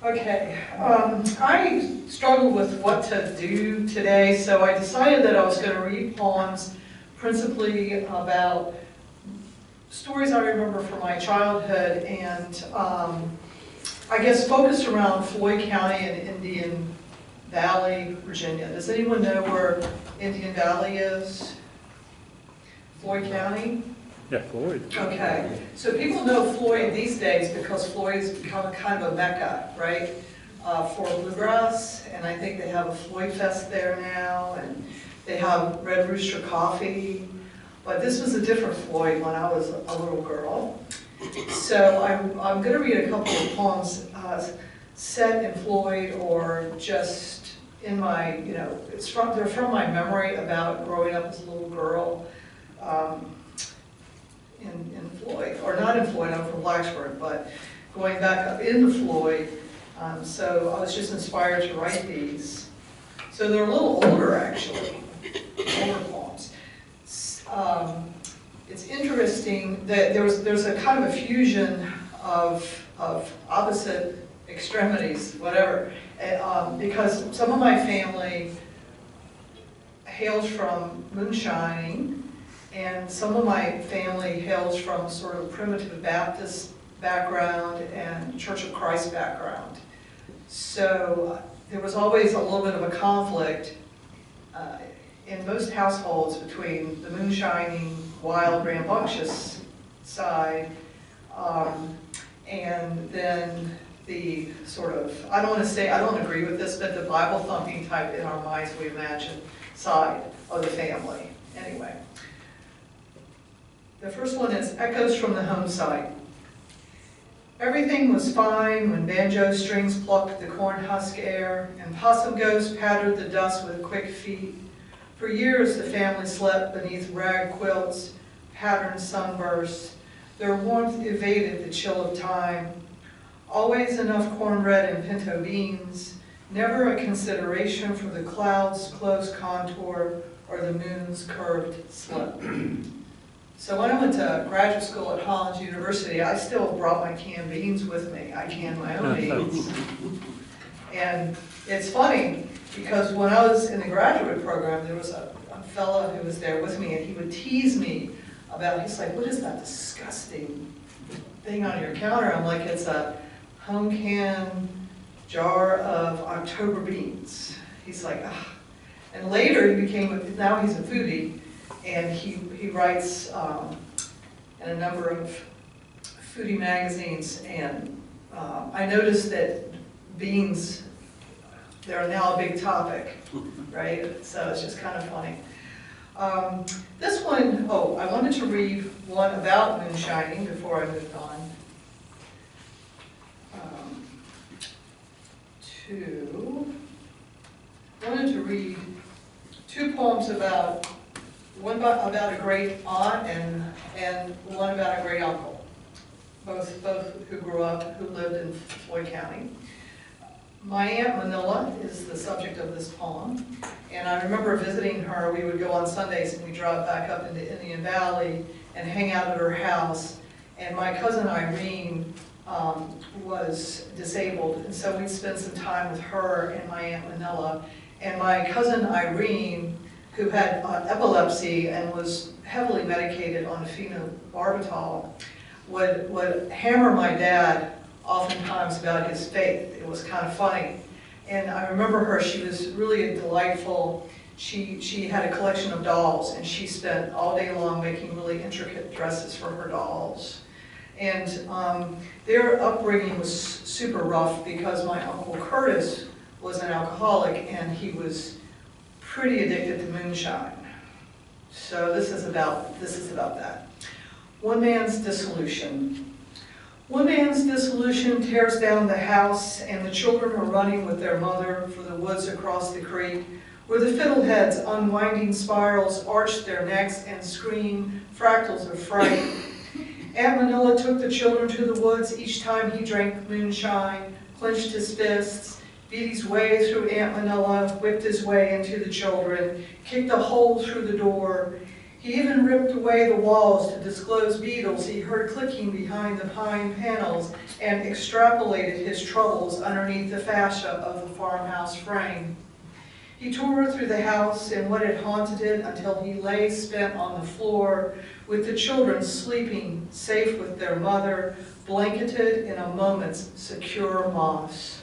Okay, I struggled with what to do today, so I decided that I was going to read poems principally about stories I remember from my childhood and I guess focused around Floyd County and Indian Valley, Virginia. Does anyone know where Indian Valley is? Floyd County? Yeah, Floyd. Okay, so people know Floyd these days because Floyd has become kind of a mecca, right, for bluegrass, and I think they have a Floyd Fest there now, and they have Red Rooster Coffee, but this was a different Floyd when I was a little girl. So I'm going to read a couple of poems set in Floyd or just in my, they're from my memory about growing up as a little girl. In Floyd, or not in Floyd, I'm from Blacksburg, but going back up into Floyd, so I was just inspired to write these. So they're a little older, actually, older poems. It's interesting that there's a kind of a fusion of opposite extremities, whatever, because some of my family hails from moonshining, and some of my family hails from sort of primitive Baptist background and Church of Christ background. So there was always a little bit of a conflict in most households between the moonshining, wild, rambunctious side and then the sort of, I don't agree with this, but the Bible thumping type in our minds we imagine side of the family. Anyway. The first one is Echoes from the Home Side. Everything was fine when banjo strings plucked the corn husk air and possum ghosts pattered the dust with quick feet. For years the family slept beneath rag quilts, patterned sunbursts. Their warmth evaded the chill of time. Always enough cornbread and pinto beans, never a consideration for the clouds' close contour or the moon's curved slip. So when I went to graduate school at Hollins University, I still brought my canned beans with me. I canned my own beans. And it's funny, because when I was in the graduate program, there was a fellow who was there with me, and he would tease me about, he's like, what is that disgusting thing on your counter? I'm like, it's a home canned jar of October beans. He's like, ah. And later he became, now he's a foodie, and he writes in a number of foodie magazines, and I noticed that beans, they're now a big topic, right? So it's just kind of funny. This one, I wanted to read one about moonshining before I moved on. I wanted to read two poems about, one about a great aunt and one about a great uncle, both who grew up, who lived in Floyd County. My Aunt Manila is the subject of this poem, and I remember visiting her. We would go on Sundays and we'd drive back up into Indian Valley and hang out at her house, and my cousin Irene was disabled, and so we'd spend some time with her and my Aunt Manila. And my cousin Irene, who had epilepsy and was heavily medicated on phenobarbital, would hammer my dad oftentimes about his faith. It was kind of funny. And I remember her, she was really delightful. She had a collection of dolls, and she spent all day long making really intricate dresses for her dolls. And their upbringing was super rough because my Uncle Curtis was an alcoholic, and he was pretty addicted to moonshine. So this is about that. One man's dissolution. One man's dissolution tears down the house, and the children are running with their mother for the woods across the creek, where the fiddleheads, unwinding spirals, arch their necks and scream fractals of fright. Aunt Manila took the children to the woods each time he drank moonshine, clenched his fists, beat his way through Aunt Manila, whipped his way into the children, kicked a hole through the door. He even ripped away the walls to disclose beetles he heard clicking behind the pine panels and extrapolated his troubles underneath the fascia of the farmhouse frame. He tore through the house and what had haunted it until he lay spent on the floor with the children sleeping safe with their mother, blanketed in a moment's secure moss.